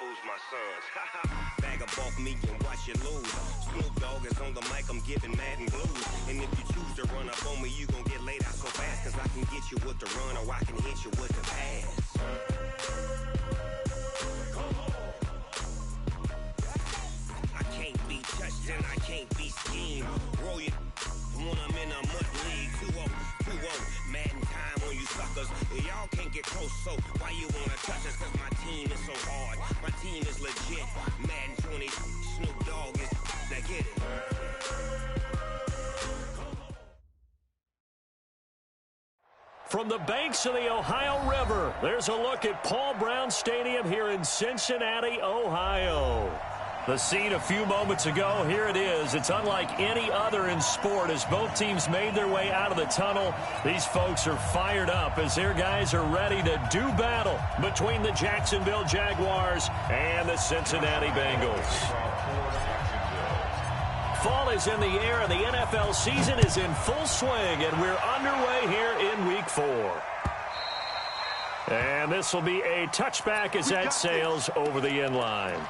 Who's my sons? Bag up off me and watch you lose. Snoop Dogg is on the mic, I'm giving mad and blues. And if you choose to run up on me, you gon' get laid out so fast. Cause I can get you with the run or I can hit you with the pass. I can't be touched and I can't be schemed. Roll you when I'm in a mud league. 2-0, 2-0, Madden time on you suckers. Y'all can't get close, so why you wanna touch us? Cause my team is so hard, my team is legit. Madden 20, Snoop Dogg is, now get it. From the banks of the Ohio River, there's a look at Paul Brown Stadium here in Cincinnati, Ohio. The scene a few moments ago, here it is. It's unlike any other in sport as both teams made their way out of the tunnel. These folks are fired up as their guys are ready to do battle between the Jacksonville Jaguars and the Cincinnati Bengals. Fall is in the air and the NFL season is in full swing, and we're underway here in Week 4. And this will be a touchback as that sails over the end line.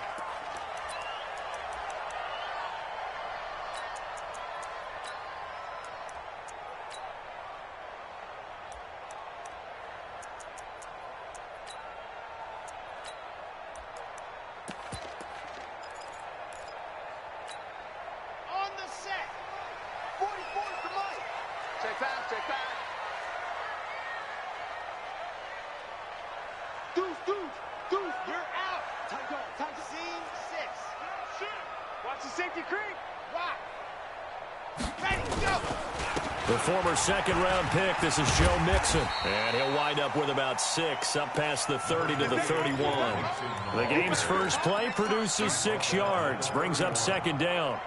The former second-round pick, this is Joe Mixon. And he'll wind up with about 6, up past the 30 to the 31. The game's first play produces 6 yards, brings up second down.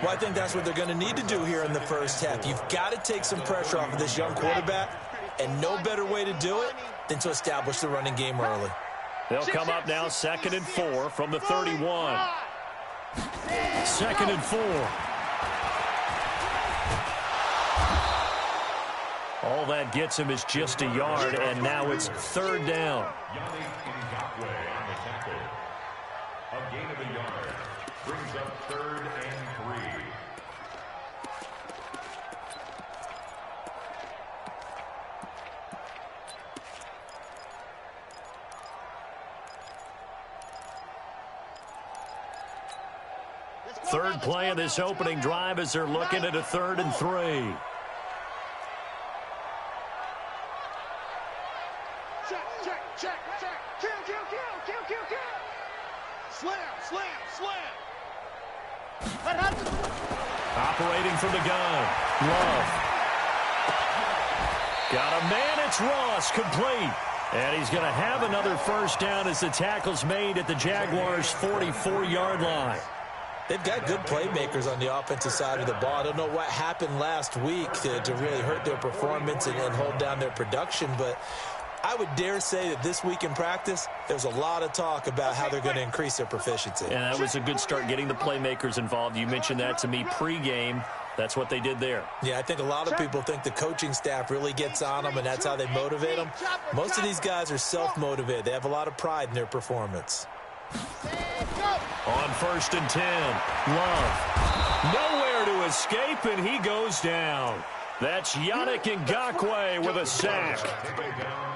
Well, I think that's what they're going to need to do here in the first half. You've got to take some pressure off of this young quarterback, and no better way to do it than to establish the running game early. They'll come up now 2nd and 4 from the 31. 2nd and 4. All that gets him is just a yard, and now it's 3rd down. A gain of a yard brings up 3rd and 3. Third play of this opening drive as they're looking at a 3rd and 3. Operating from the gun, Love. Got a man, it's Ross, complete. And he's going to have another first down as the tackle's made at the Jaguars' 44-yard line. They've got good playmakers on the offensive side of the ball. I don't know what happened last week to really hurt their performance and hold down their production, but I would dare say that this week in practice, there's a lot of talk about how they're going to increase their proficiency. And that was a good start, getting the playmakers involved. You mentioned that to me pregame. That's what they did there. Yeah, I think a lot of people think the coaching staff really gets on them, and that's how they motivate them. Most of these guys are self-motivated. They have a lot of pride in their performance. On 1st and 10, Love. Nowhere to escape, and he goes down. That's Yannick Ngakoue with a sack.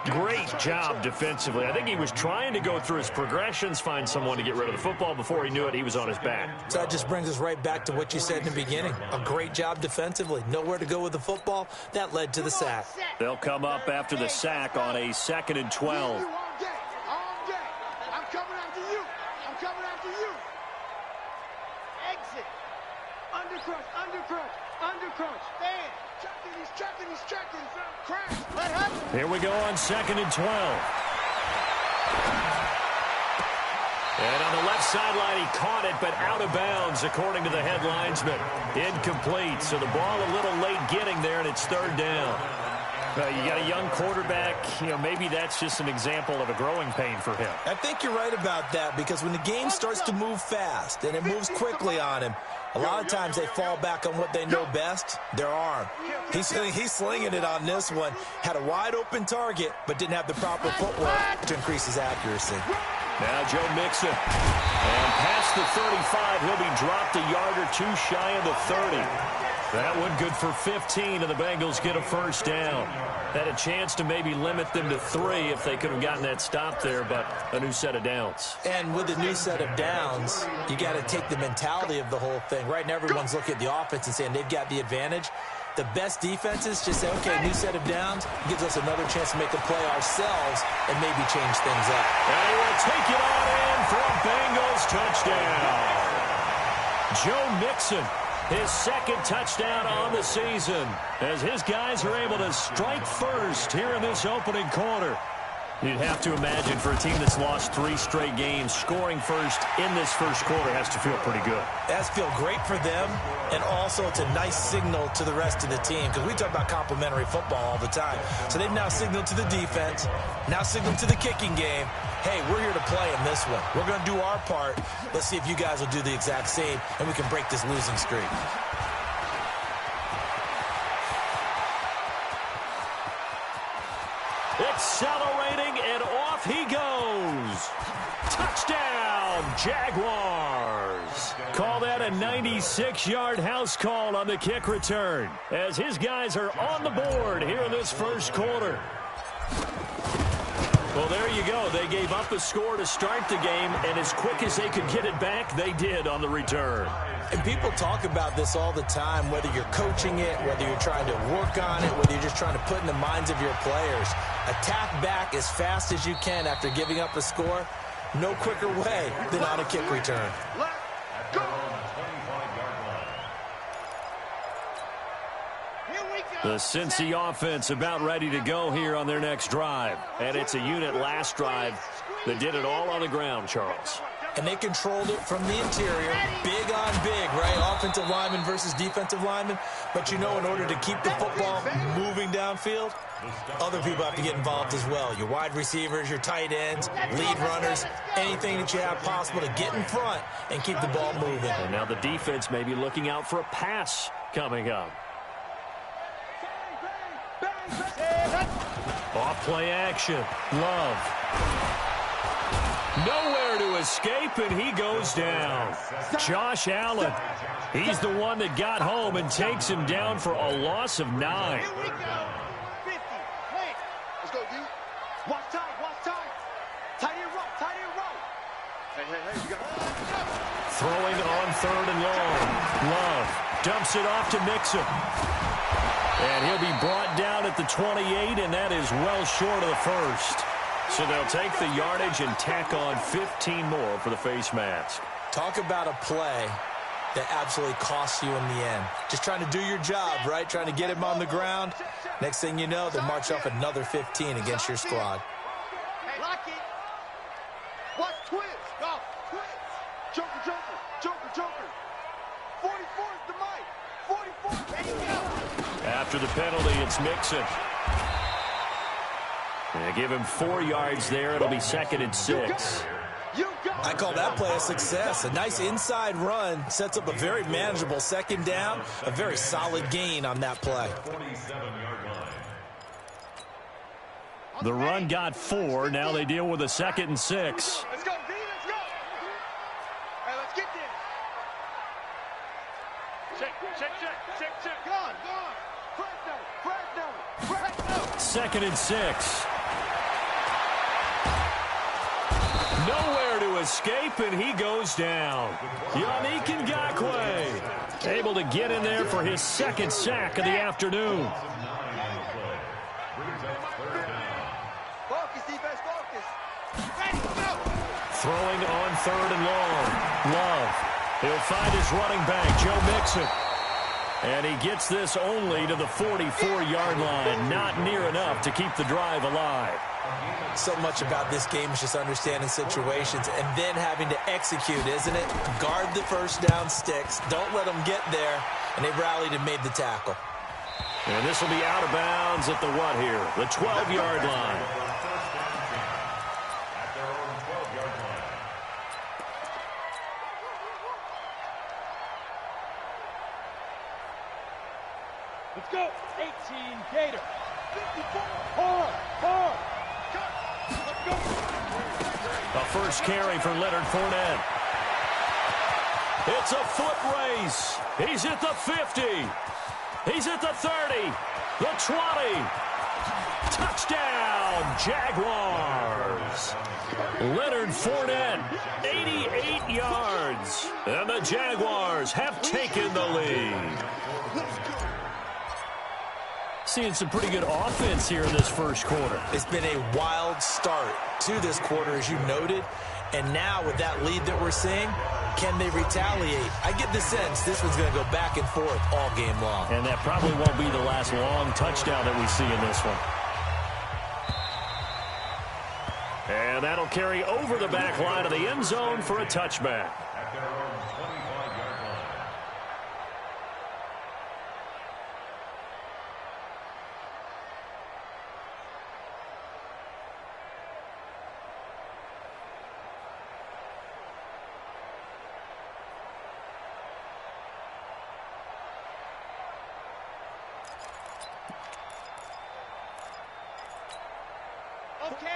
Great job defensively. I think he was trying to go through his progressions, find someone to get rid of the football. Before he knew it, he was on his back. So that just brings us right back to what you said in the beginning. A great job defensively. Nowhere to go with the football. That led to the sack. They'll come up after the sack on a 2nd and 12. Here we go on 2nd and 12. And on the left sideline, he caught it, but out of bounds, according to the head linesman. Incomplete. So the ball a little late getting there, and it's 3rd down. You got a young quarterback. Maybe that's just an example of a growing pain for him. I think you're right about that, because when the game starts to move fast and it moves quickly on him, a lot of times they fall back on what they know best, their arm. He's slinging it on this one. Had a wide open target, but didn't have the proper footwork to increase his accuracy. Now Joe Mixon. And past the 35, he'll be dropped a yard or two shy of the 30. That one good for 15, and the Bengals get a first down. Had a chance to maybe limit them to 3 if they could have gotten that stop there, but a new set of downs. And with a new set of downs, you got to take the mentality of the whole thing. Right now, everyone's looking at the offense and saying they've got the advantage. The best defenses just say, okay, new set of downs gives us another chance to make a play ourselves and maybe change things up. And he will take it on in for a Bengals touchdown. Joe Mixon, his second touchdown on the season, as his guys are able to strike first here in this opening quarter. You'd have to imagine for a team that's lost 3 straight games, scoring first in this first quarter has to feel pretty good. It has to feel great for them, and also it's a nice signal to the rest of the team, because we talk about complimentary football all the time. So they've now signaled to the defense, now signaled to the kicking game, hey, we're here to play in this one. We're going to do our part. Let's see if you guys will do the exact same, and we can break this losing streak. Accelerating, and off he goes. Touchdown, Jaguars. Call that a 96-yard house call on the kick return, as his guys are on the board here in this first quarter. Well, there you go. They gave up a score to start the game, and as quick as they could get it back, they did on the return. And people talk about this all the time, whether you're coaching it, whether you're trying to work on it, whether you're just trying to put in the minds of your players. Attack back as fast as you can after giving up a score. No quicker way than on a kick return. Let's go! The Cincy offense about ready to go here on their next drive. And it's a unit last drive that did it all on the ground, Charles. And they controlled it from the interior. Big on big, right? Offensive lineman versus defensive lineman. But you know, in order to keep the football moving downfield, other people have to get involved as well. Your wide receivers, your tight ends, lead runners, anything that you have possible to get in front and keep the ball moving. And now the defense may be looking out for a pass coming up. Off play action. Love. Nowhere to escape, and he goes down. Josh Allen. He's the one that got home and takes him down for a loss of 9. Here we go. 50. Wait. Let's go, D. Watch time. Watch time. Tight end row. Tight end row. Hey, you got it. Throwing on 3rd and long. Love dumps it off to Mixon. And he'll be brought down at the 28, and that is well short of the first. So they'll take the yardage and tack on 15 more for the face mask. Talk about a play that absolutely costs you in the end. Just trying to do your job, right? Trying to get him on the ground. Next thing you know, they'll march off another 15 against your squad. Lock it. Watch twist. Go. Twist. Joker, joker. Joker, joker. 44 is the mic. 44. There you go. After the penalty, it's Mixon. They give him 4 yards there. It'll be 2nd and 6. I call that play a success. A nice inside run sets up a very manageable second down. A very solid gain on that play. The run got 4. Now they deal with a 2nd and 6. Let's go, B. Let's go. Hey, let's get this. Check. Gone. Fresno. 2nd and 6. Nowhere to escape, and he goes down. Yannick Ngakoue able to get in there for his 2nd sack of the afternoon. Focus, defense, focus. Ready, go. Throwing on 3rd and long. Love. He'll find his running back, Joe Mixon. And he gets this only to the 44-yard line. Not near enough to keep the drive alive. So much about this game is just understanding situations and then having to execute, isn't it? Guard the first down sticks. Don't let them get there. And they rallied and made the tackle. And this will be out of bounds at the what here? The 12-yard line. Let's go. 18 Gator. 54. Hard. Let's go. A first carry for Leonard Fournette. It's a foot race. He's at the 50. He's at the 30. The 20. Touchdown, Jaguars. Leonard Fournette, 88 yards. And the Jaguars have taken the lead. Seeing some pretty good offense here in this first quarter. It's been a wild start to this quarter, as you noted. And now with that lead that we're seeing, can they retaliate? I get the sense this one's going to go back and forth all game long. And that probably won't be the last long touchdown that we see in this one. And that'll carry over the back line of the end zone for a touchback. At their own 25-yard line.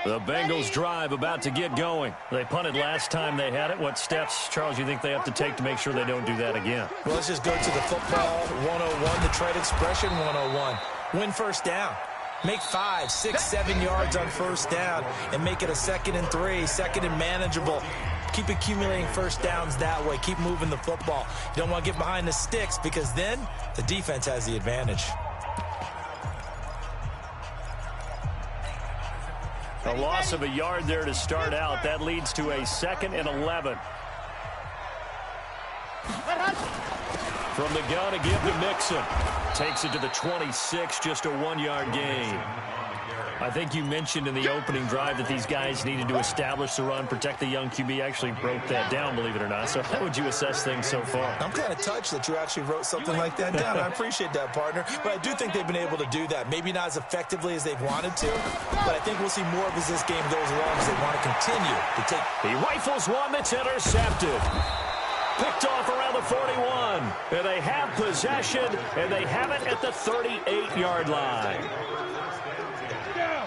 The Bengals drive about to get going. They punted last time they had it. What steps, Charles, you think they have to take to make sure they don't do that again? Well, let's just go to the football 101, the trade expression 101. Win first down. Make 5, 6, 7 yards on first down and make it a 2nd and 3, 2nd and manageable. Keep accumulating first downs that way. Keep moving the football. You don't want to get behind the sticks because then the defense has the advantage. A loss of a yard there to start out. That leads to a 2nd and 11. From the gun, a give to Mixon. Takes it to the 26, just a 1-yard gain. I think you mentioned in the opening drive that these guys needed to establish the run, protect the young QB. Actually wrote that down, believe it or not. So how would you assess things so far? I'm kind of touched that you actually wrote something like that down. I appreciate that, partner. But I do think they've been able to do that. Maybe not as effectively as they've wanted to, but I think we'll see more of as this game goes along as they want to continue to take. He rifles one that's intercepted. Picked off around the 41. And they have possession, and they have it at the 38-yard line.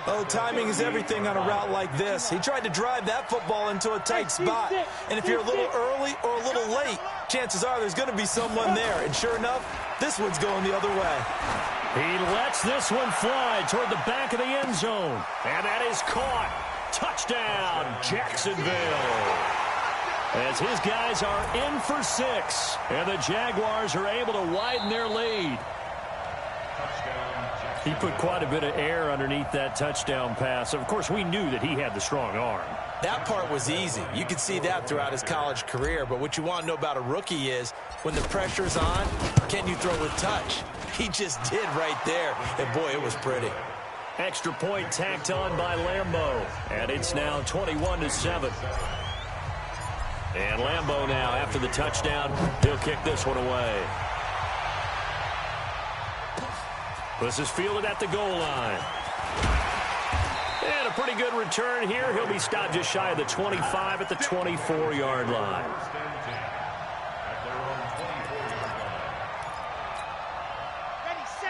Oh, timing is everything on a route like this. He tried to drive that football into a tight spot. And if you're a little early or a little late, chances are there's going to be someone there. And sure enough, this one's going the other way. He lets this one fly toward the back of the end zone. And that is caught. Touchdown, Jacksonville. As his guys are in for 6. And the Jaguars are able to widen their lead. He put quite a bit of air underneath that touchdown pass. Of course, we knew that he had the strong arm. That part was easy. You could see that throughout his college career. But what you want to know about a rookie is when the pressure's on, can you throw with touch? He just did right there. And, boy, it was pretty. Extra point tacked on by Lambeau. And it's now 21-7. And Lambeau now, after the touchdown, he'll kick this one away. This is fielded at the goal line. And a pretty good return here. He'll be stopped just shy of the 25 at the 24-yard line.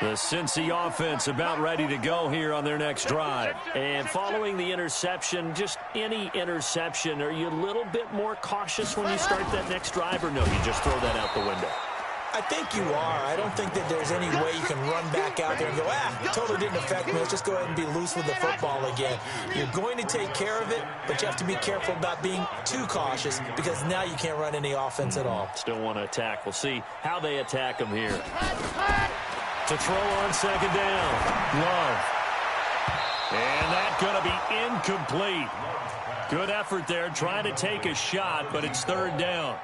The Cincy offense about ready to go here on their next drive. And following the interception, just any interception, are you a little bit more cautious when you start that next drive, or no, you just throw that out the window? I think you are. I don't think that there's any way you can run back out there and go, totally didn't affect me. Let's just go ahead and be loose with the football again. You're going to take care of it, but you have to be careful about being too cautious because now you can't run any offense at all. Still want to attack. We'll see how they attack them here. To throw on 2nd down. Love. And that's going to be incomplete. Good effort there, trying to take a shot, but it's 3rd down.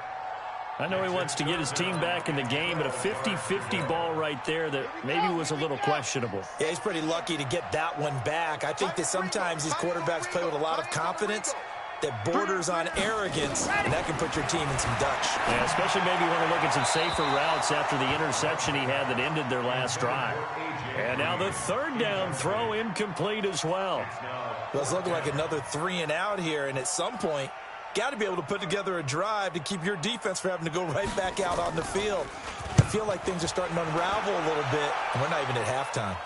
I know he wants to get his team back in the game, but a 50-50 ball right there that maybe was a little questionable. Yeah, he's pretty lucky to get that one back. I think that sometimes these quarterbacks play with a lot of confidence that borders on arrogance, and that can put your team in some Dutch. Yeah, especially maybe want to look at some safer routes after the interception he had that ended their last drive. And now the 3rd down throw incomplete as well. Well, it's looking like another 3 and out here, and at some point, got to be able to put together a drive to keep your defense from having to go right back out on the field. I feel like things are starting to unravel a little bit, and we're not even at halftime.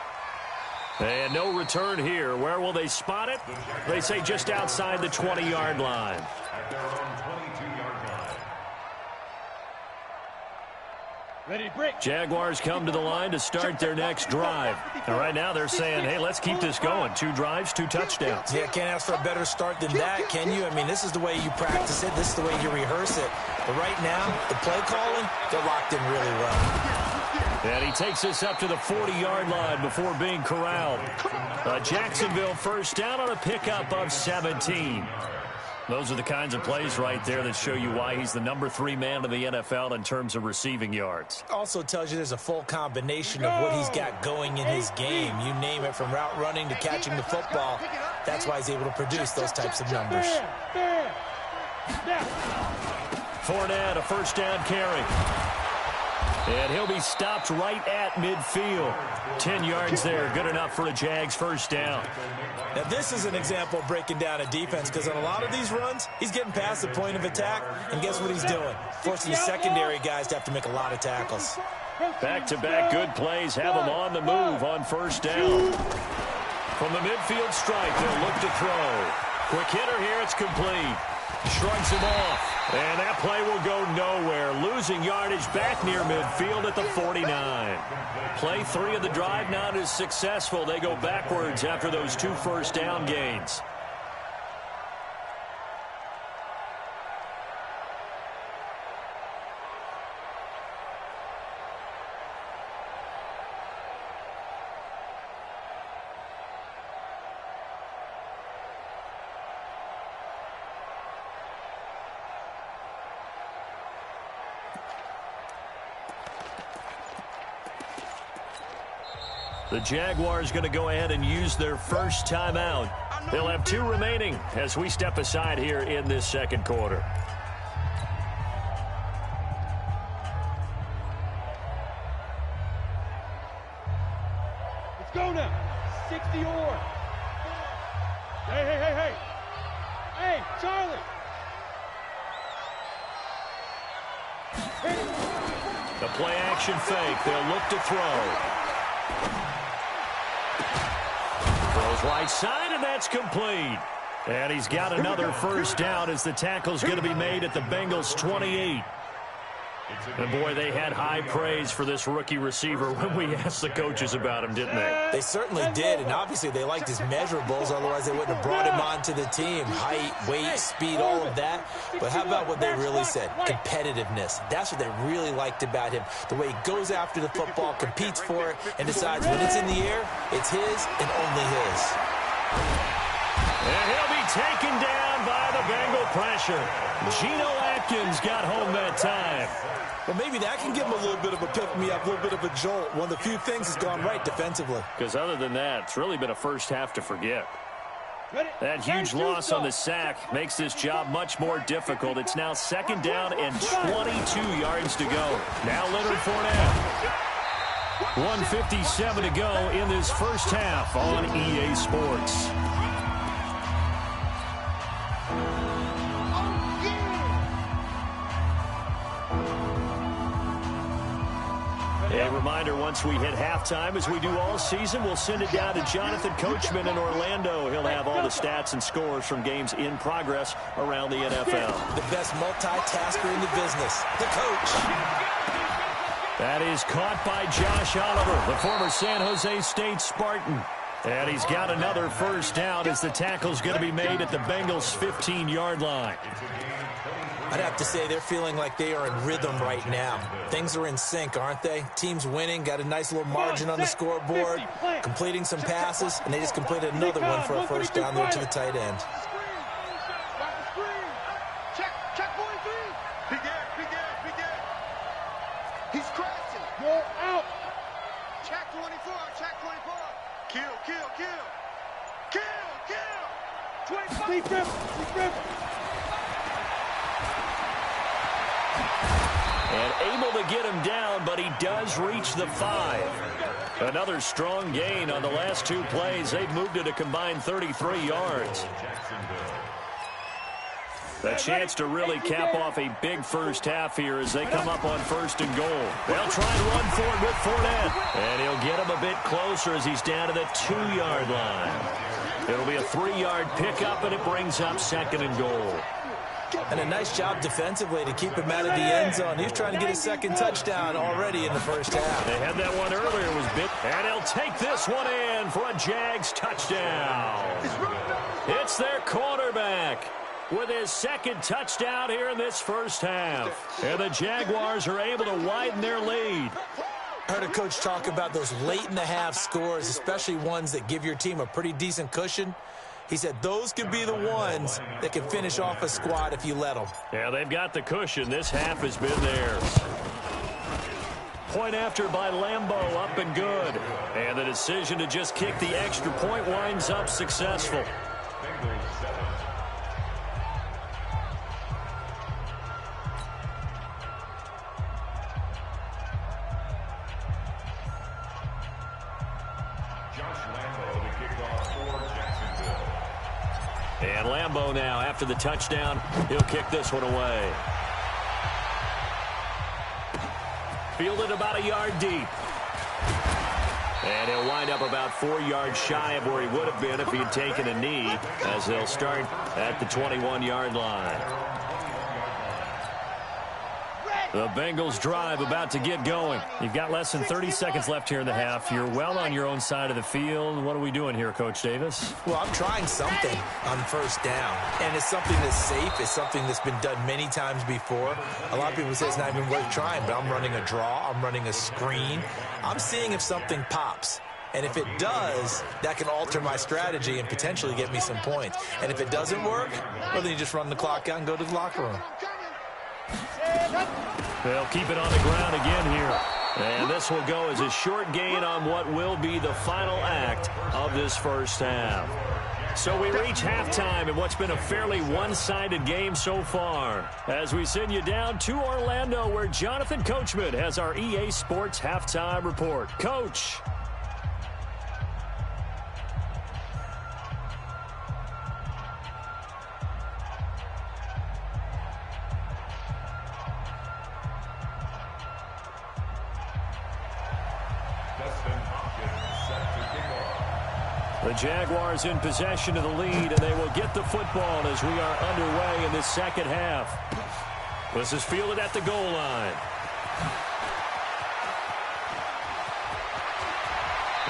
And no return here. Where will they spot it? They say just outside the 20-yard line. At their own 22-yard line. Ready to break. Jaguars come to the line to start their next drive. And right now they're saying, hey, let's keep this going. 2 drives, 2 touchdowns. Yeah, can't ask for a better start than that, can you? I mean, this is the way you practice it. This is the way you rehearse it. But right now, the play calling, they're locked in really well. And he takes us up to the 40-yard line before being corralled. Jacksonville first down on a pickup of 17. Those are the kinds of plays right there that show you why he's the number 3 man in the NFL in terms of receiving yards. Also tells you there's a full combination of what he's got going in his game. You name it, from route running to catching the football. That's why he's able to produce those types of numbers. Fournette, a first down carry. And he'll be stopped right at midfield. 10 yards there, good enough for a Jags first down. Now, this is an example of breaking down a defense, because on a lot of these runs, he's getting past the point of attack, and guess what he's doing? Forcing the secondary guys to have to make a lot of tackles. Back-to-back good plays have them on the move on first down. From the midfield strike, they'll look to throw. Quick hitter here, it's complete. Shrugs him off. And that play will go nowhere. Losing yardage back near midfield at the 49. Play 3 of the drive not as successful. They go backwards after those 2 first down gains. The Jaguars going to go ahead and use their first timeout. They'll have 2 remaining as we step aside here in this second quarter. Let's go now. 60 or. Hey. Hey, Charlie. The play action fake. They'll look to throw. Throws right side, and that's complete. And he's got another first down as the tackle's going to be made at the Bengals' 28. And, boy, they had high praise for this rookie receiver when we asked the coaches about him, didn't they? They certainly did, and obviously they liked his measurables. Otherwise, they wouldn't have brought him onto the team. Height, weight, speed, all of that. But how about what they really said? Competitiveness. That's what they really liked about him. The way he goes after the football, competes for it, and decides when it's in the air, it's his and only his. And he'll be taken down by the Bengal pressure. Geno Atkins got home that time. Well, maybe that can give him a little bit of a pick-me-up, a little bit of a jolt. One of the few things has gone right defensively. Because other than that, it's really been a first half to forget. That huge loss on the sack makes this job much more difficult. It's now second down and 22 yards to go. Now Leonard Fournette. 1:57 to go in this first half on EA Sports. A reminder, once we hit halftime, as we do all season, we'll send it down to Jonathan Coachman in Orlando. He'll have all the stats and scores from games in progress around the NFL. The best multitasker in the business, the coach. That is caught by Josh Oliver, the former San Jose State Spartan. And he's got another first down as the tackle's going to be made at the Bengals' 15-yard line. I'd have to say they're feeling like they are in rhythm right now. Things are in sync, aren't they? Team's winning, got a nice little margin on the scoreboard, completing some passes, and they just completed another one for a first down there to the tight end. Check 43. Big Ed. He's crashing. Go out. Check 24. Kill. 25. Deep rip. And able to get him down, but he does reach the 5. Another strong gain on the last 2 plays. They've moved it a combined 33 yards. A chance to really cap off a big first half here as they come up on 1st and goal. They'll try and run for it with Fournette. And he'll get him a bit closer as he's down to the 2-yard line. It'll be a 3-yard pickup, and it brings up 2nd and goal. And a nice job defensively to keep him out of the end zone. He was trying to get his 2nd touchdown already in the first half. They had that one earlier, was bit, and he'll take this one in for a Jags touchdown. It's their quarterback with his 2nd touchdown here in this first half. And the Jaguars are able to widen their lead. I heard a coach talk about those late-in-the-half scores, especially ones that give your team a pretty decent cushion. He said those could be the ones that can finish off a squad if you let them. Yeah, they've got the cushion. This half has been theirs. Point after by Lambeau, up and good. And the decision to just kick the extra point winds up successful. And Lambeau now, after the touchdown, he'll kick this one away. Fielded about a yard deep. And he'll wind up about 4 yards shy of where he would have been if he had taken a knee, as they'll start at the 21-yard line. The Bengals drive about to get going. You've got less than 30 seconds left here in the half. You're well on your own side of the field. What are we doing here, Coach Davis? Well, I'm trying something on 1st down, and it's something that's safe. It's something that's been done many times before. A lot of people say it's not even worth trying, but I'm running a draw. I'm running a screen. I'm seeing if something pops. And if it does, that can alter my strategy and potentially get me some points. And if it doesn't work, well, then you just run the clock out and go to the locker room. They'll keep it on the ground again here. And this will go as a short gain on what will be the final act of this first half. So we reach halftime in what's been a fairly one-sided game so far, as we send you down to Orlando, where Jonathan Coachman has our EA Sports Halftime Report. Coach. The Jaguars in possession of the lead, and they will get the football as we are underway in this second half. This is fielded at the goal line.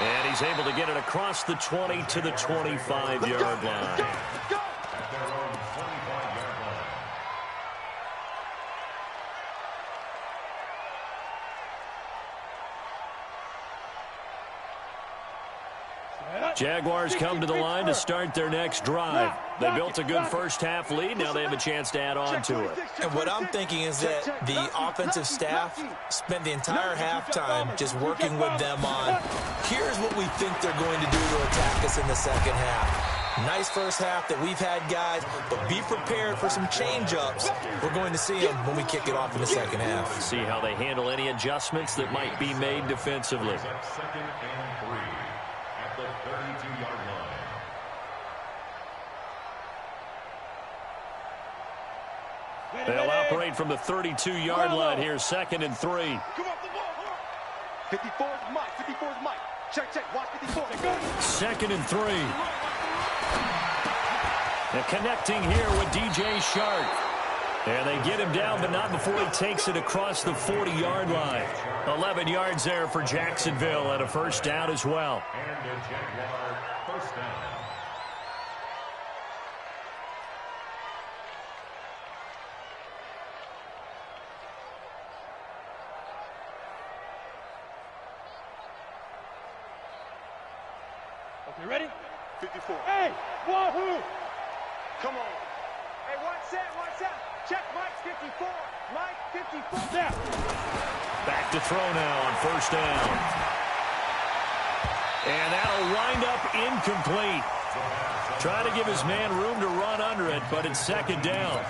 And he's able to get it across the 20 to the 25-yard line. Jaguars come to the line to start their next drive. They built a good first half lead. Now they have a chance to add on to it. And what I'm thinking is that the offensive staff spent the entire halftime just working with them on, here's what we think they're going to do to attack us in the second half. Nice first half that we've had, guys, but be prepared for some change-ups. We're going to see them when we kick it off in the second half. See how they handle any adjustments that might be made defensively. 2nd and 3 at the 32-yard line. They'll operate from the 32-yard line here, 2nd and 3. Come off the ball. 54 is Mike. 54 is Mike. Check. Watch 54. 2nd and 3. And connecting here with DJ Shark. And they get him down, but not before he takes it across the 40-yard line. 11 yards there for Jacksonville, and a first down as well. And a Jaguar first down. Okay, ready? 54. Hey, wahoo! Come on. Hey, one set. Check Mike's 54. Mike 54. There. Back to throw now on first down. And that'll wind up incomplete. Trying to give his man room to run under it, but it's 2nd down.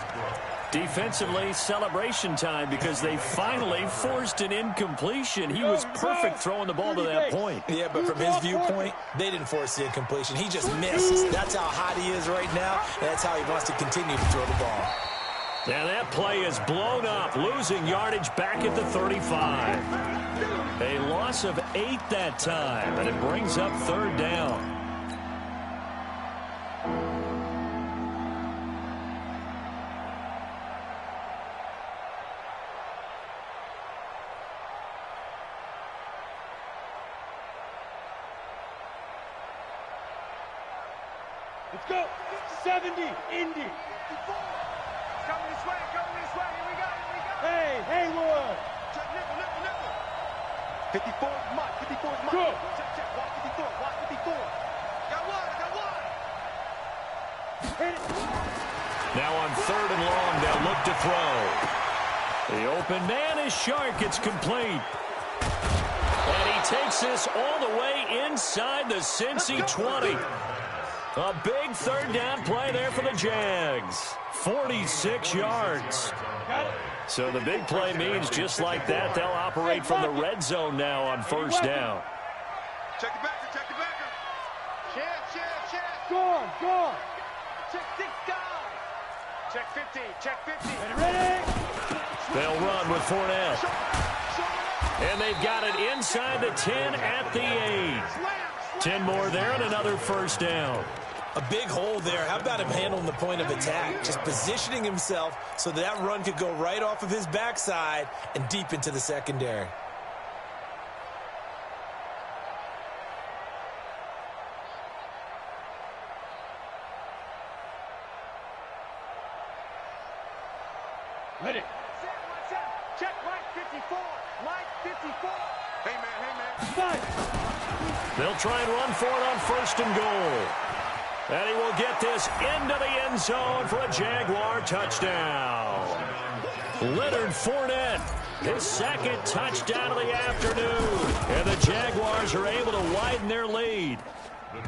Defensively, celebration time because they finally forced an incompletion. He was perfect throwing the ball to that point. Yeah, but from his viewpoint, they didn't force the incompletion. He just missed. That's how hot he is right now, and that's how he wants to continue to throw the ball. And that play is blown up, losing yardage back at the 35. A loss of 8 that time, and it brings up third down. Let's go. 70, Indy. 54. Coming this way, here we go. Hey, Haywood. Check, nickel. 54 is Mike, 54 is Mike. Go. Check, watch 54, watch 54. Got one. Hit it. Now on third and long, they'll look to throw. The open man is Shark. It's complete. And he takes this all the way inside the Cincy 20. A big third down play there for the Jags. 46 yards. So the big play means just like that, they'll operate from the red zone now on first down. Check the backer. Check. Go on. Check 6 guys. Check 50. Ready? They'll run with Fournette. And they've got it inside the 10 at the 8. 10 more there and another first down. A big hole there. How about him handling the point of attack? Just positioning himself so that run could go right off of his backside and deep into the secondary. Ready. Check Mike 54. Hey, man. They'll try and run for it on first and goal. And he will get this into the end zone for a Jaguar touchdown. Leonard Fournette, his second touchdown of the afternoon. And the Jaguars are able to widen their lead.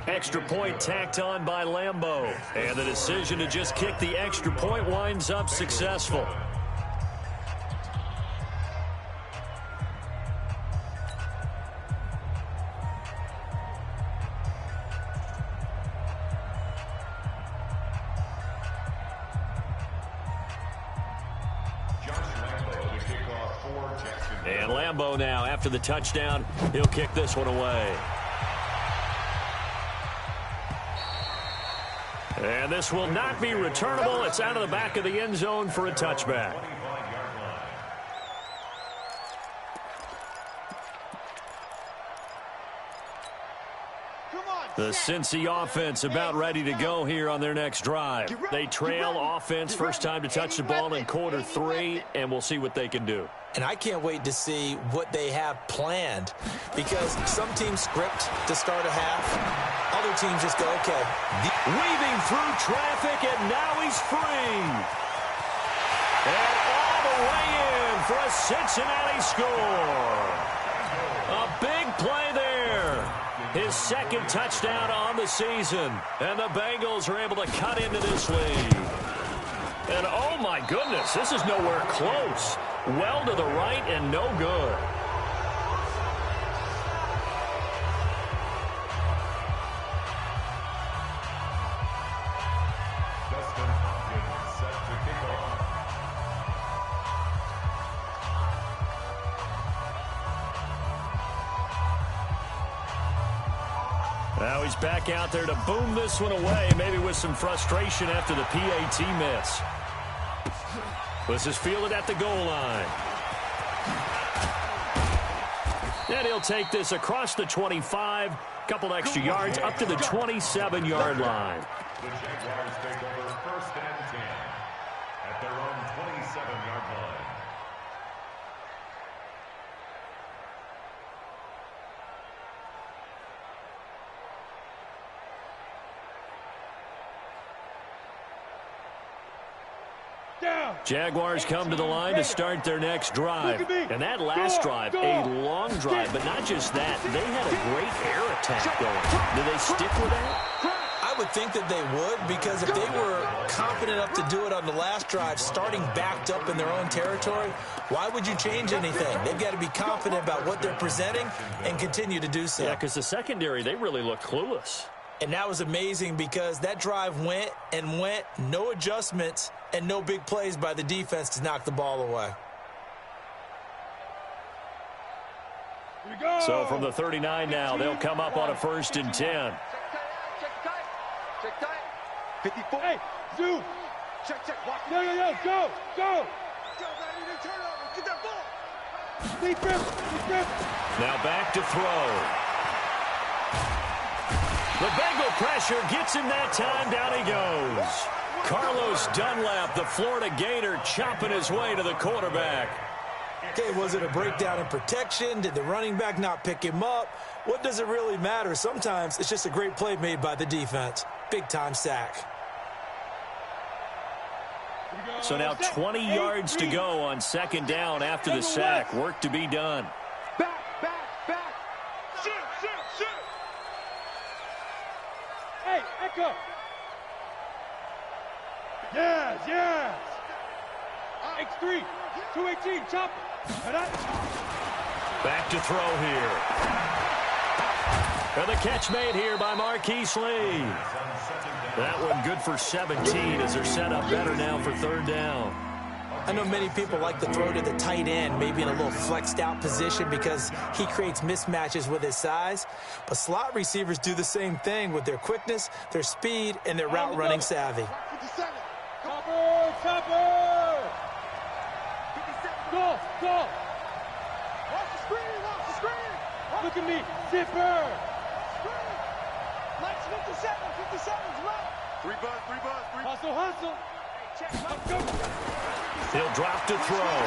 Extra point tacked on by Lambeau. And the decision to just kick the extra point winds up successful. And Lambeau now, after the touchdown, he'll kick this one away. And this will not be returnable. It's out of the back of the end zone for a touchback. The Cincy offense about ready to go here on their next drive. They trail offense, first time to touch the ball in quarter 3, and we'll see what they can do. And I can't wait to see what they have planned, because some teams script to start a half. Other teams just go, okay. Weaving through traffic, and now he's free. And all the way in for a Cincinnati score. A big play there. His second touchdown on the season. And the Bengals are able to cut into this lead. And oh my goodness, this is nowhere close. Well to the right and no good. Now he's back out there to boom this one away, maybe with some frustration after the PAT miss. This is fielded at the goal line. And he'll take this across the 25, couple extra yards up to the 27-yard line. The Jaguars take over first and 10 at their own 27-yard line. Jaguars come to the line to start their next drive. And that last drive, a long drive, but not just that. They had a great air attack going. Do they stick with that? I would think that they would, because if they were confident enough to do it on the last drive, starting backed up in their own territory, why would you change anything? They've got to be confident about what they're presenting and continue to do so. Yeah, because the secondary, they really look clueless. And that was amazing because that drive went and went, no adjustments, and no big plays by the defense to knock the ball away. So from the 39 now, they'll come up on a 1st and 10. Check tight. 54. Hey, zoom. Check. Watch. Yo, go. Go, baby. Turn over. Get that ball. Deep grip. Now back to throw. The Bengal pressure gets him that time. Down he goes. Carlos Dunlap, the Florida Gator, chopping his way to the quarterback. Okay, was it a breakdown in protection? Did the running back not pick him up? What does it really matter? Sometimes it's just a great play made by the defense. Big-time sack. So now 20 yards to go on 2nd down after the sack. Work to be done. Back. Shoot. Hey, Echo. Yes. X3, 218, chop. Back to throw here. And the catch made here by Marquise Lee. That one good for 17 as they're set up better now for 3rd down. I know many people like to throw to the tight end, maybe in a little flexed out position because he creates mismatches with his size. But slot receivers do the same thing with their quickness, their speed, and their route running savvy. Chopper! Go! Watch the screen! Look at me, zipper! Lights 57's left! 3 buzz. Hustle! He'll drop to throw.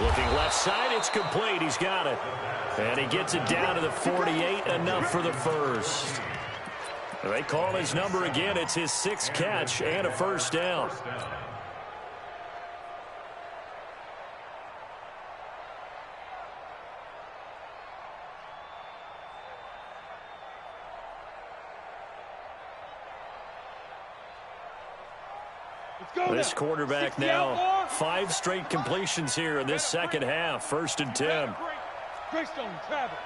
Looking left side, it's complete. He's got it. And he gets it down to the 48, enough for the 1st. They call his number again. It's his 6th catch and a 1st down. This quarterback now, 5 straight completions here in this 2nd half. 1st and 10. Greystone, travel.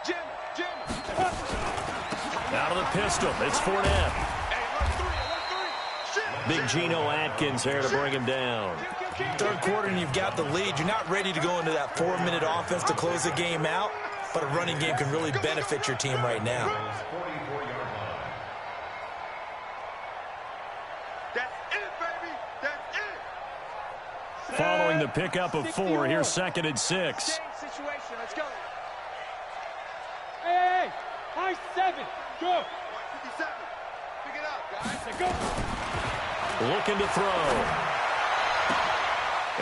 Jim. Out of the pistol, it's Fournette. Big Geno Atkins there to bring him down. 3rd quarter and you've got the lead. You're not ready to go into that 4-minute offense to close the game out, but a running game can really benefit your team right now. That's it, baby. That's it. Following the pickup of 4, here's 2nd and 6. Situation. Let's go. Hey. High 7. Go. 57. Pick it up, guys. Let's go. Looking to throw.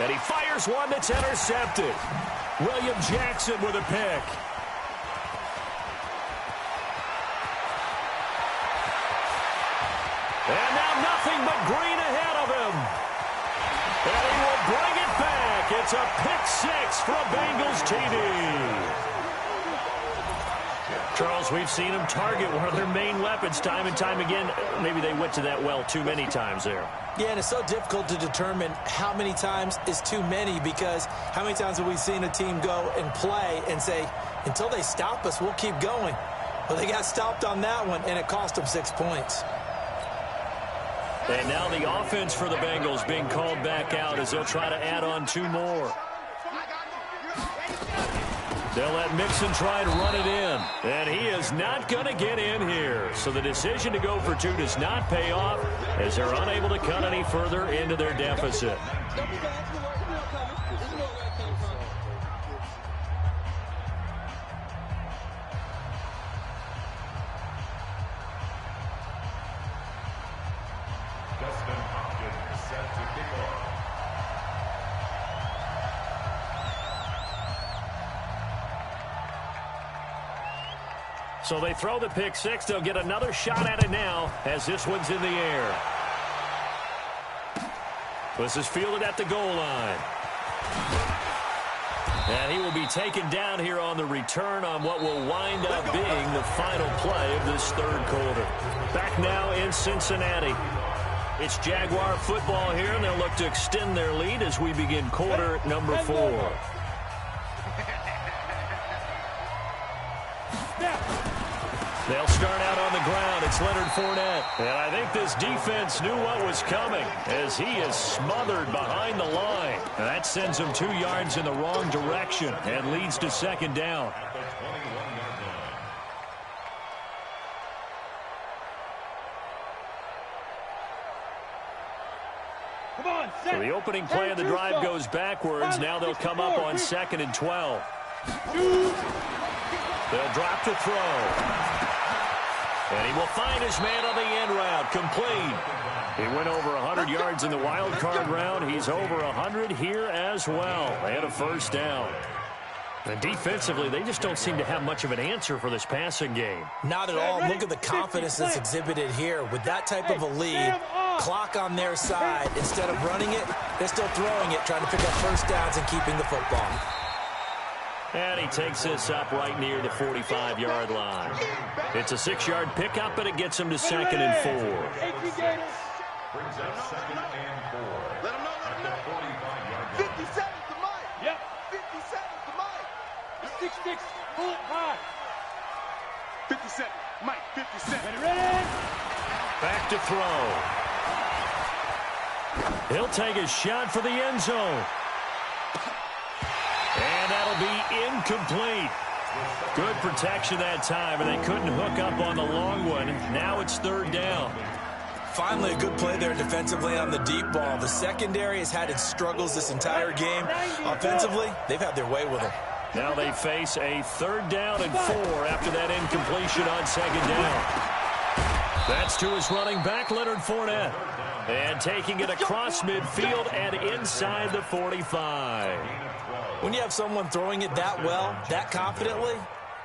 And he fires one that's intercepted. William Jackson with a pick. And now nothing but green ahead of him. And he will bring it back. It's a pick 6 from Bengals TD. Charles, we've seen them target one of their main weapons time and time again. Maybe they went to that well too many times there. Yeah, and it's so difficult to determine how many times is too many, because how many times have we seen a team go and play and say, until they stop us, we'll keep going. Well, they got stopped on that one, and it cost them 6 points. And now the offense for the Bengals being called back out as they'll try to add on 2 more. They'll let Mixon try to run it in. And he is not going to get in here. So the decision to go for 2 does not pay off as they're unable to cut any further into their deficit. So they throw the pick 6. They'll get another shot at it now as this one's in the air. This is fielded at the goal line. And he will be taken down here on the return on what will wind up being the final play of this third quarter. Back now in Cincinnati. It's Jaguar football here, and they'll look to extend their lead as we begin quarter number 4. They'll start out on the ground. It's Leonard Fournette. And I think this defense knew what was coming as he is smothered behind the line. And that sends him 2 yards in the wrong direction and leads to second down. So the opening play of the drive goes backwards. Now they'll come up on 2nd and 12. They'll drop to throw. And he will find his man on the end route. Complete. He went over 100 yards in the wild card round. He's over 100 here as well. They had a first down. And defensively, they just don't seem to have much of an answer for this passing game. Not at all. Look at the confidence that's exhibited here. With that type of a lead, clock on their side, instead of running it, they're still throwing it, trying to pick up first downs and keeping the football. And he takes this up right near the 45-yard line. It's a 6-yard pickup, but it gets him to 2nd and 4. Brings up 2nd and 4. Let him know. At the 45-yard line. 50 seconds to Mike. Yep. 50 seconds to Mike. 6-6. Pull it high. 50 seconds. Mike, 50 seconds. Ready? Back to throw. He'll take a shot for the end zone. And that'll be incomplete. Good protection that time, and they couldn't hook up on the long one. Now it's 3rd down. Finally, a good play there defensively on the deep ball. The secondary has had its struggles this entire game. Offensively, they've had their way with it. Now they face a 3rd down and 4 after that incompletion on 2nd down. That's to his running back, Leonard Fournette. And taking it across midfield and inside the 45. When you have someone throwing it that well, that confidently,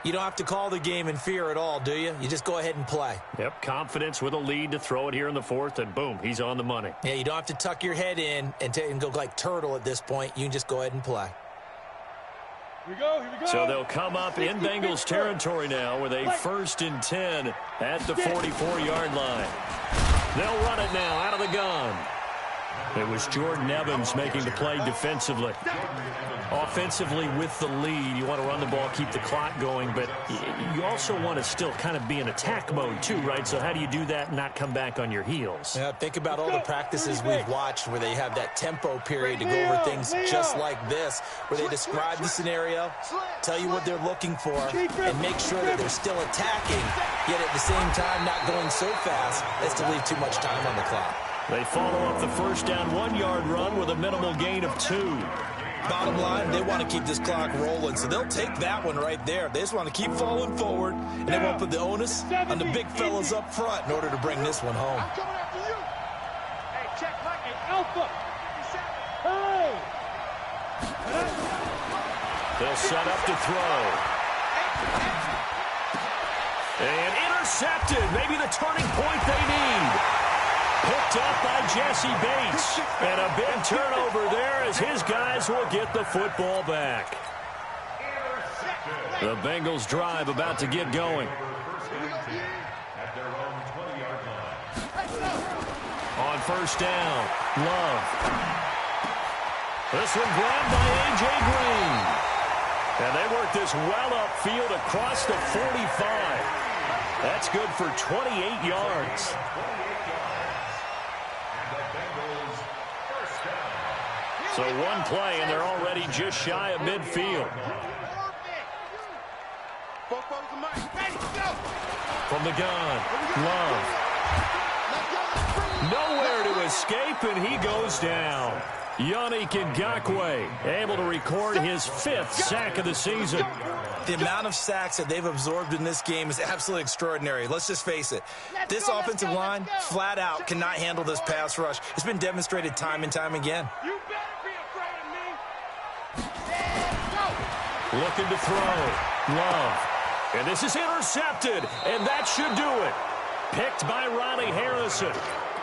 you don't have to call the game in fear at all, do you? You just go ahead and play. Yep, confidence with a lead to throw it here in the 4th, and boom, he's on the money. Yeah, you don't have to tuck your head in and go like turtle at this point. You can just go ahead and play. Here we go. So they'll come up in Bengals territory now with a 1st and 10 at the 44-yard line. They'll run it now out of the gun. It was Jordan Evans making the play defensively. Offensively with the lead, you want to run the ball, keep the clock going, but you also want to still kind of be in attack mode too, right? So how do you do that and not come back on your heels? Yeah, think about all the practices we've watched where they have that tempo period to go over things just like this, where they describe the scenario, tell you what they're looking for, and make sure that they're still attacking, yet at the same time not going so fast as to leave too much time on the clock. They follow up the first down 1-yard run with a minimal gain of 2. Bottom line, they want to keep this clock rolling, so they'll take that one right there. They just want to keep falling forward, and they won't put the onus on the big fellas up front in order to bring this one home. I'm coming after you. Hey, check Mike. Hey, Alpha. Hey. They'll set up to throw. And intercepted. Maybe the turning point they need. Picked up by Jesse Bates. And a big turnover there as his guys will get the football back. The Bengals drive about to get going. On first down, Love. This one grabbed by A.J. Green. And they work this well upfield across the 45. That's good for 28 yards. So one play, and they're already just shy of midfield. From the gun, Love. Nowhere to escape, and he goes down. Yannick Ngakoue able to record his 5th sack of the season. The amount of sacks that they've absorbed in this game is absolutely extraordinary. Let's just face it. This offensive line, flat out, cannot handle this pass rush. It's been demonstrated time and time again. You better be afraid of me. Looking to throw. Love. And this is intercepted, and that should do it. Picked by Ronnie Harrison.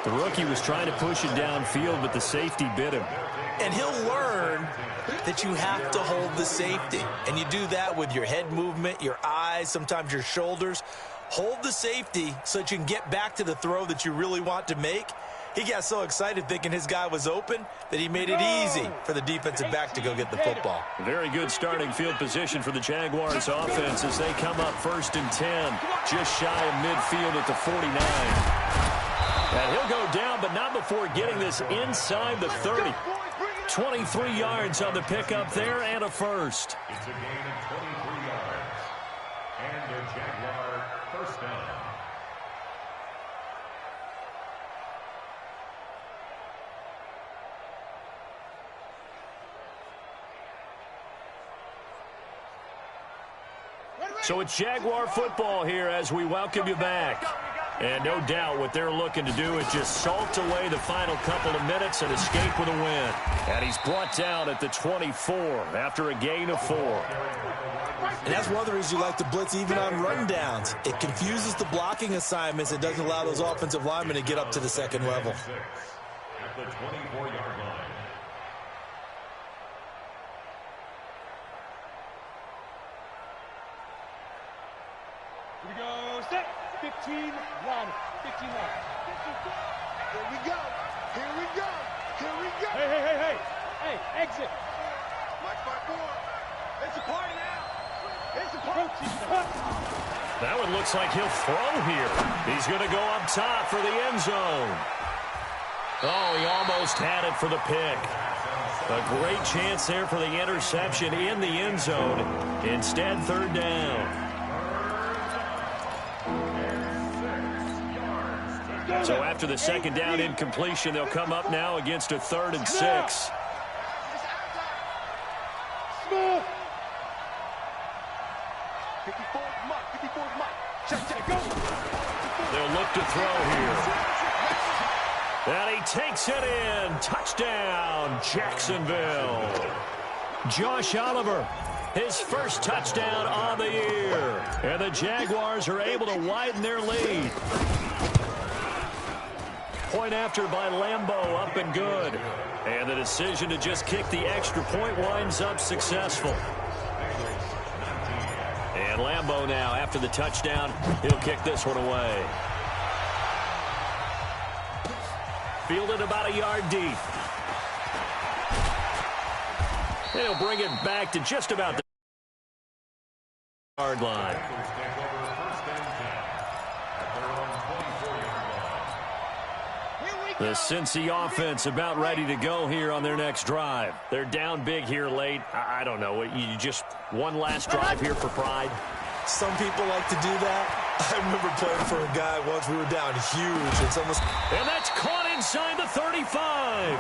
The rookie was trying to push it downfield, but the safety bit him. And he'll learn that you have to hold the safety. And you do that with your head movement, your eyes, sometimes your shoulders. Hold the safety so that you can get back to the throw that you really want to make. He got so excited thinking his guy was open that he made it easy for the defensive back to go get the football. Very good starting field position for the Jaguars offense as they come up 1st and 10, just shy of midfield at the 49. And he'll go down, but not before getting this inside the 30. 23 yards on the pickup there and a first. It's a gain of 23 yards. And a Jaguar first down. So it's Jaguar football here as we welcome you back. And no doubt what they're looking to do is just salt away the final couple of minutes and escape with a win. And he's brought down at the 24 after a gain of 4. And that's one of the reasons you like to blitz even on rundowns. It confuses the blocking assignments. It doesn't allow those offensive linemen to get up to the second level. At the 24-yard line. Here we go, set. 15, 1, 15, 1. Here we go. Here we go. Here we go. Hey, hey, hey, hey. Hey, exit. March by 4. It's a party now. It's a party. That one looks like he'll throw here. He's going to go up top for the end zone. Oh, he almost had it for the pick. A great chance there for the interception in the end zone. Instead, 3rd down. So after the 2nd down incompletion, they'll come up now against a 3rd and 6. Small. 54 mark. 54 mark. Check, go. They'll look to throw here. And he takes it in. Touchdown, Jacksonville. Josh Oliver, his first touchdown on the year. And the Jaguars are able to widen their lead. Point after by Lambeau, up and good. And the decision to just kick the extra point winds up successful. And Lambeau now, after the touchdown, he'll kick this one away. Fielded about a yard deep. And he'll bring it back to just about the yard line. The Cincy offense about ready to go here on their next drive. They're down big here late. I don't know. You just one last drive here for pride. Some people like to do that. I remember playing for a guy once. We were down huge. And that's caught inside the 35.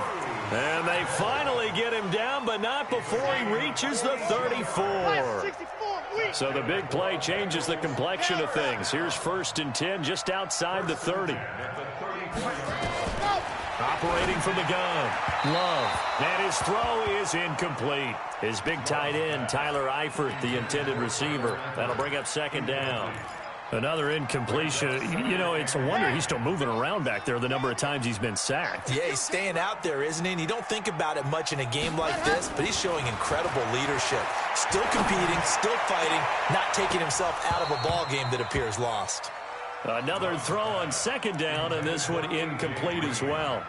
And they finally get him down, but not before he reaches the 34. So the big play changes the complexion of things. Here's 1st and 10 just outside the 30. Operating from the gun, Love. And his throw is incomplete. His big tight end, Tyler Eifert, the intended receiver. That'll bring up 2nd down. Another incompletion. You know, it's a wonder he's still moving around back there the number of times he's been sacked. Yeah, he's staying out there, isn't he? And you don't think about it much in a game like this, but he's showing incredible leadership. Still competing, still fighting, not taking himself out of a ball game that appears lost. Another throw on 2nd down, and this one incomplete as well.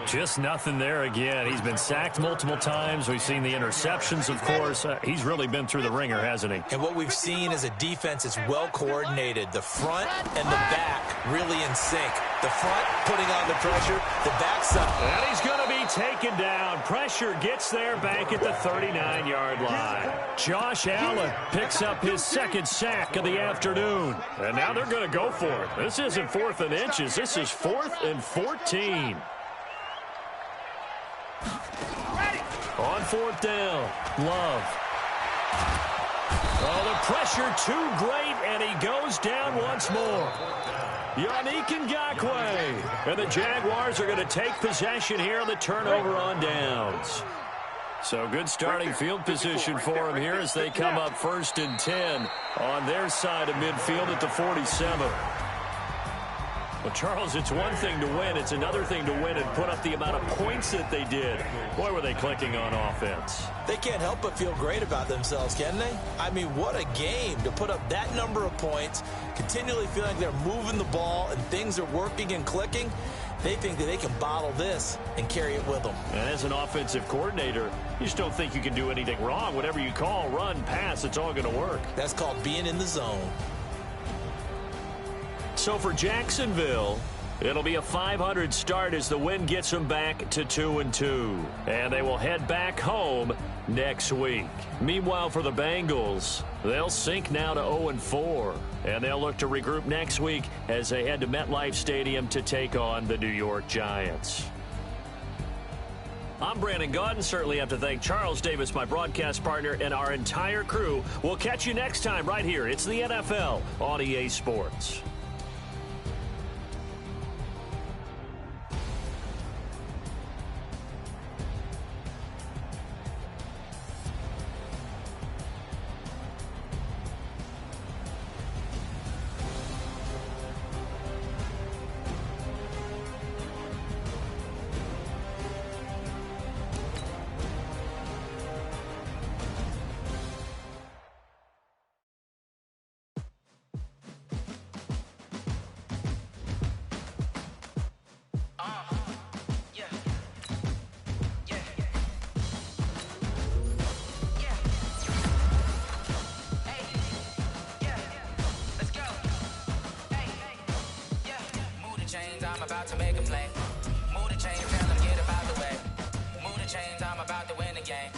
Just nothing there again. He's been sacked multiple times. We've seen the interceptions, of course. He's really been through the ringer, hasn't he? And what we've seen is a defense that's well coordinated. The front and the back really in sync. The front putting on the pressure, the back side. And he's going to be taken down. Pressure gets there back at the 39-yard line. Josh Allen picks up his 2nd sack of the afternoon. And now they're going to go for it. This isn't 4th and inches. This is 4th and 14. On 4th down, Love. Oh, the pressure too great, and he goes down once more. Yannick Ngakoue. And the Jaguars are going to take possession here on the turnover on downs. So good starting field position for him here as they come up 1st and 10 on their side of midfield at the 47. Well, Charles, it's one thing to win. It's another thing to win and put up the amount of points that they did. Boy, were they clicking on offense. They can't help but feel great about themselves, can they? I mean, what a game to put up that number of points, continually feeling like they're moving the ball and things are working and clicking. They think that they can bottle this and carry it with them. And as an offensive coordinator, you just don't think you can do anything wrong. Whatever you call, run, pass, it's all going to work. That's called being in the zone. So for Jacksonville, it'll be a 500 start as the win gets them back to 2-2. And they will head back home next week. Meanwhile, for the Bengals, they'll sink now to 0-4. And they'll look to regroup next week as they head to MetLife Stadium to take on the New York Giants. I'm Brandon Gaudin. Certainly have to thank Charles Davis, my broadcast partner, and our entire crew. We'll catch you next time right here. It's the NFL on EA Sports. I'm about to make a play. Move the chains, tell them get about the way. Move the chains, I'm about to win the game.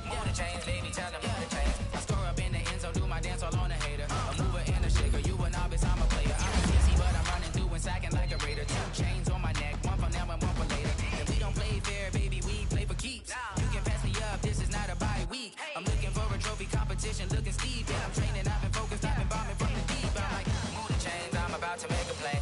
Move the chains, baby, tell them move the chains. I score up in the end zone, do my dance all on a hater. A mover and a shaker, you a novice, I'm a player. I'm easy, but I'm running through and sacking like a raider. 2 chains on my neck, one for now and one for later. And we don't play fair, baby, we play for keeps. You can pass me up, this is not a bye week. I'm looking for a trophy competition, looking steep. And I'm training, I've been focused, I've been bombing from the deep. I'm like, move the chains, I'm about to make a play.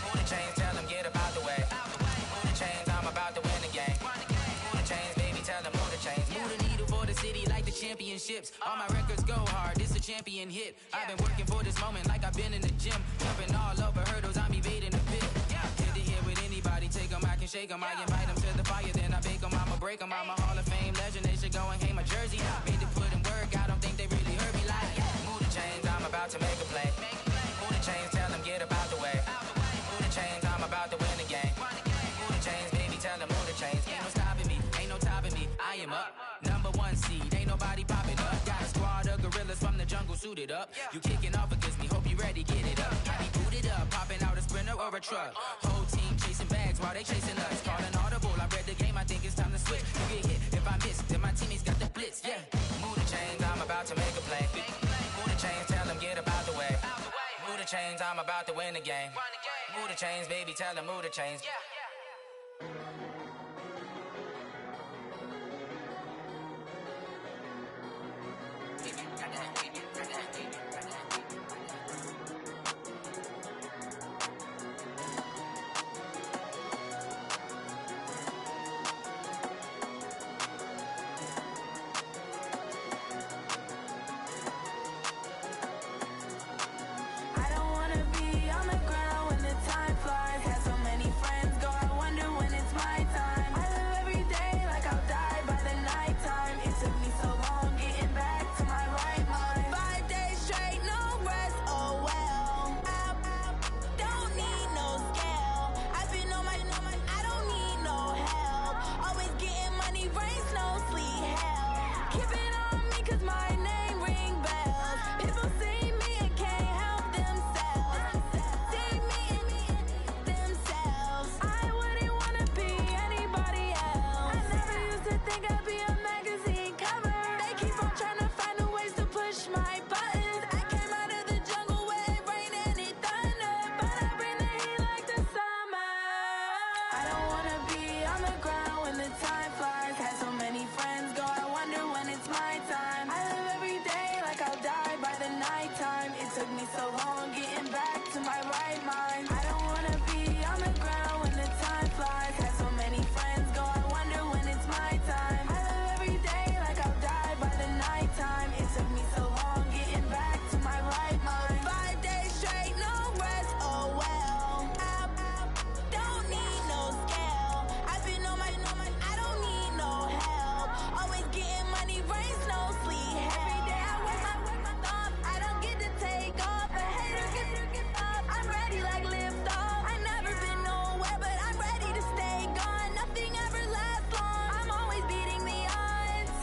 Move the chains, tell them get about the way. Move the chains, I'm about to win the game. Move the chains, baby, tell them move the chains. Move the needle for the city like the championships. All my records go hard, this a champion hit. I've been working for this moment like I've been in the gym. Jumping all over hurdles, I'm evading the pit. Hit to hit with anybody, take them, I can shake them. I invite them to the fire, then I bake them, I'ma break them. I'm a Hall of Fame legend, they should go and hang my jersey. Made to put in work, I don't think they really heard me like, move the chains, I'm about to make a play. Move the chains, tell them get about the way. Move the chains, I'm about to win the game. Move the chains, baby, tell them move the chains. Ain't no stopping me, ain't no topping me, I am up. Number 1 seed, ain't nobody popping up. Got a squad of gorillas from the jungle suited up. You kicking off against me, hope you ready, get it up. I be booted up, popping out a sprinter or a truck. Whole team chasing bags while they chasing us. Calling audible, I read the game, I think it's time to switch. You get hit, if I miss, then my teammates got the blitz, yeah. Move the chains, I'm about to make a play. Move the chains, tell them get about the way. Move the chains, I'm about to win the game. Move the chains, baby, tell them move the chains. I don't wanna be on the ground when the time flies. Had so many friends go out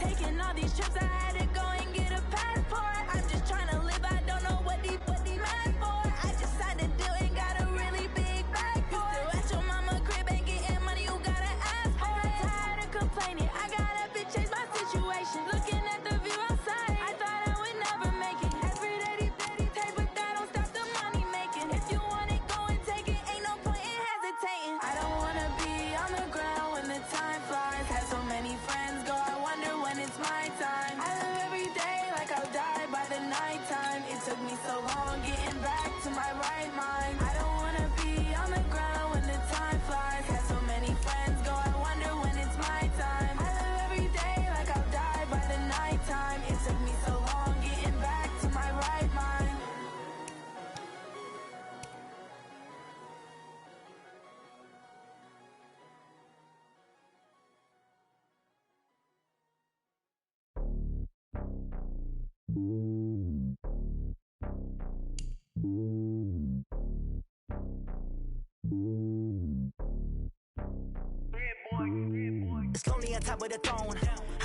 taking all these trips, I had to go and get a passport. I'm just trying to live, I don't know what these mad for. I just signed a deal and got a really big bag for it. You still at your mama crib and getting money, you gotta ask for it. I'm tired of complaining, I gotta bitch change my situation. Looking at the view outside, I thought I would never make it. Every day they pay, but that don't stop the money making. If you want it, go and take it, ain't no point in hesitating. I don't wanna be on the ground when the time flies. Had so many friends go, I wonder when it's my time. I live every day like I'll die by the nighttime. It took me so long getting back to my right mind. I don't wanna be on the ground when the time flies. Had so many friends go, I wonder when it's my time. I live every day like I'll die by the nighttime. It took me so long getting back to my right mind. It's lonely on top of the throne.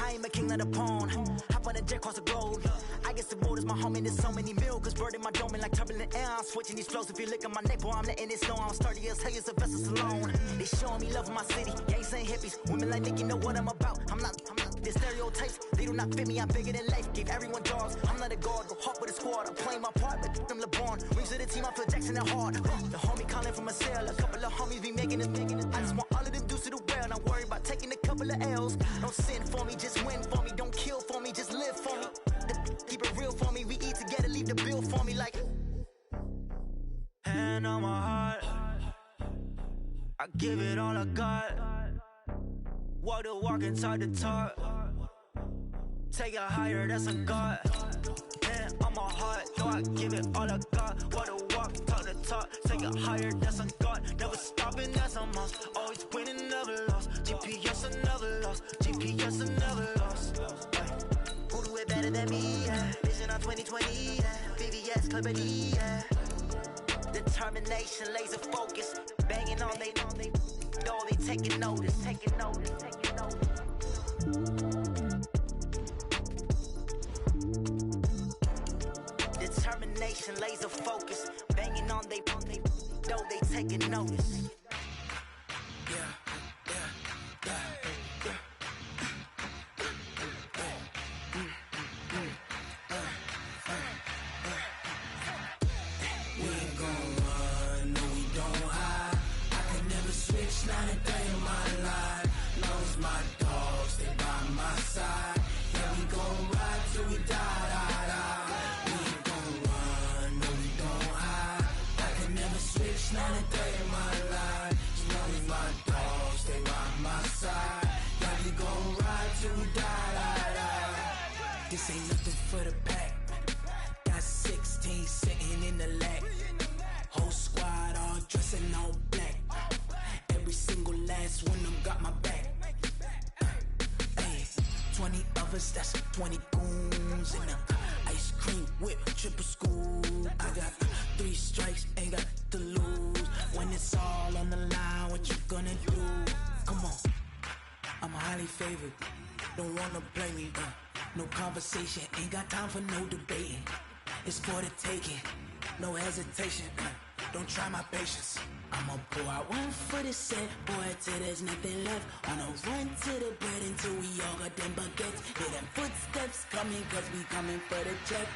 I am a king of the pawn. Hop on a jet across the globe. I guess the world is my home and there's so many milkers birding my dome and like turbulent air. I'm switching these flows. If you look at my neck, boy, I'm letting it snow. I'm sturdy as hell as a vessel alone. They showing me love in my city. Gangs ain't hippies. Women like Nicky know what I'm about. I'm not the stereotypes. They do not fit me. I'm bigger than life. Give everyone dogs. I'm not a guard. Go hard with a squad. I'm playing my part, but them LeBron. Rings to the team. I feel Jackson and hard. The homie calling from a cell. A couple of homies be making it. I just want all of them dudes to the well. Not worry about taking a couple of L's. Don't sin for me, just win for me. Don't kill for me, just live for me. Keep it real for me. We eat together, leave the bill for me like. Hand on my heart, I give it all I got. Walk the walk and talk the talk. Take it higher, that's a God. Hand on my heart, though I give it all I got. Walk the walk, talk the talk. Take it higher, that's a God. Never stopping, that's a must. Always winning, never lost. GPS, I never lost. GPS, I never lost. Who do it better than me? Yeah. Vision on 2020. Yeah. VVS, Clippity. Yeah. Determination, laser focus. Banging on they know they taking notice. Taking notice. Taking notice. Determination, laser focus. Banging on they know they taking notice. Not a day in my life. Knows my dogs, they by my side. Yeah, we gon' ride till we die. We ain't gon' run, no, we don't hide. I can never switch, not a day in my life. Knows my dogs, they by my side. Yeah, we gon' ride till we die. This ain't nothing for the pack. Got 16 sitting in the lap. Whole squad all dressing all black. Every single last one of them got my back. Hey, 20 of us, that's 20 goons. And ice cream whip, triple school. I got 3 strikes, ain't got to lose. When it's all on the line, what you gonna do? Come on, I'm highly favored. Don't wanna play me, no conversation. Ain't got time for no debating. It's for the taking, no hesitation. Don't try my patience. I'ma pour out one for the set, boy, till there's nothing left. On a run to the bread until we all got them baguettes. Hear them footsteps coming, cause we coming for the check.